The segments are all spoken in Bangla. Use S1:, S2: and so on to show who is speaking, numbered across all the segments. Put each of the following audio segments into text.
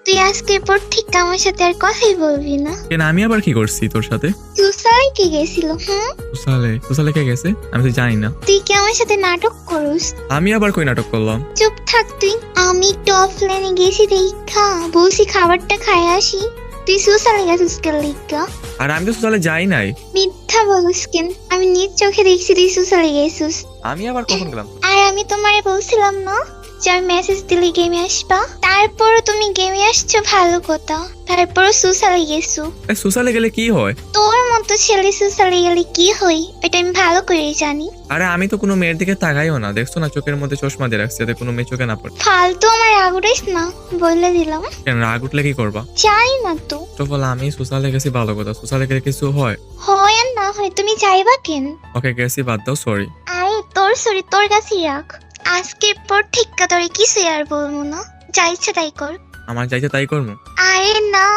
S1: তুই আজকের পর ঠিক আমার সাথে আর কথাই বলবি না।
S2: কেন আমি আবার কি করছি তোর সাথে?
S1: সুসালাই কি গেছিল?
S2: সুসালে কে গেছে? আমি তো জানি না।
S1: তুই কি আমার সাথে নাটক করস?
S2: আমি আবার কই নাটক করলাম?
S1: চুপ থাক তুই। আমি একটু অফলাইনে গেছি দেখা, বলছি খাবারটা খাই আসি, তুই সুসালে গেছিস কেন লিখা?
S2: আর আমি তো সুসালে যাই নাই।
S1: মিথ্যা বলিস কেন? আমি নিজ চোখে দেখছি তুই সুসালে গেছিস।
S2: আমি আবার কখন গেলাম?
S1: আর আমি তোমারে বলছিলাম না যে আমি মেসেজ দিলে গেমে আসবা, তারপরও তুমি গেমে আসছো, ভালো কথা। তারপরও সুসালে গেছো।
S2: সুসালে গেলে কি হয়?
S1: তোর মতো ছেলে সুসালে গেলে কি হয় এটা আমি ভালো করে জানি।
S2: আরে আমি তো কোনো মেয়ের দিকে তাকাইও না, দেখছো না চোখের মধ্যে চশমা দিয়ে রাখছি যাতে কোনো মেয়ে চোখে না পড়ে।
S1: ফালতু আমার রাগ উঠাইস না, বলে দিলাম।
S2: কেন রাগ উঠলে কি করবা?
S1: জানি না তো।
S2: তো বলে আমি সুসালে গেছি, ভালো কথা। সুসালে গেলে কিছু হয়?
S1: হয় আর না হয় তুমি যাইবা কেন?
S2: ওকে গেছি, বাদ দাও, সরি।
S1: আরে তোর সরি তোর কাছেই রাখ। আজকের পর ঠিকা তোরে কিছু আর বলবো না, যা ইচ্ছা তাই কর।
S2: আমার যাইছে তাই করবো?
S1: আরে না।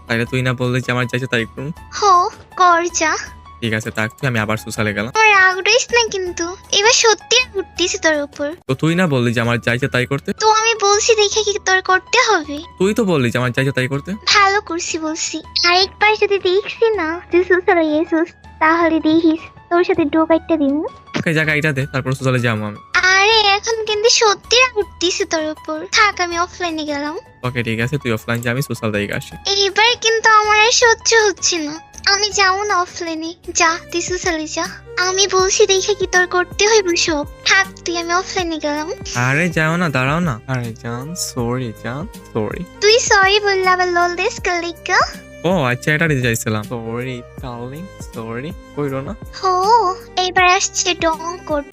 S2: তাইলে তুই না বললে যে আমার যাইছে তাই করবো?
S1: হো, কর যা।
S2: ঠিক আছে থাক, তুই, আমি আবার সুসালে গেলাম।
S1: আমার রাগ উঠাইস না কিন্তু, এবার সত্যি উঠতেছি তোর উপর।
S2: তো তুই না বললি যে আমার যাইছে তাই করতে?
S1: তো আমি বলছি দেখে কি তোর করতে হবে?
S2: তুই তো বললি যে আমার যাইছে তাই করতে।
S1: ভালো করছি বলছি। আরেকবার যদি দেখছি না তুই সুসালে গেছিস, তাহলে দেখিস তোর সাথে ডোকাইটটা দিন।
S2: ওকে জায়গা এটা দে, তারপর সুসালে যাবো আমি।
S1: আরে এখন কিন্তু সত্যি রাগ উঠতেছি তোর উপর, থাক আমি অফলাইনে গেলাম।
S2: ওকে ঠিক আছে, তুই অফলাইন যা, আমি সোশ্যাল দিকে আসি।
S1: এইবার কিন্তু আমার আর সহ্য হচ্ছে না, আমি যাবো না অফলাইনে। যা তুই সুসালে যা, আমি বলছি দেখে কি তোর করতে হইব সব। থাক তুই, আমি অফলাইনে গেলাম।
S2: আরে যাও না, দাঁড়াও না। আরে জান, সরি জান, সরি।
S1: তুই সরি বললা আবার লল দেশ কালিকা।
S2: ও আচ্ছা, এটা দিতে চাইছিলাম। সরি ডার্লিং, সরি কইরো না।
S1: হো, এইবার আসছে ডং কোট।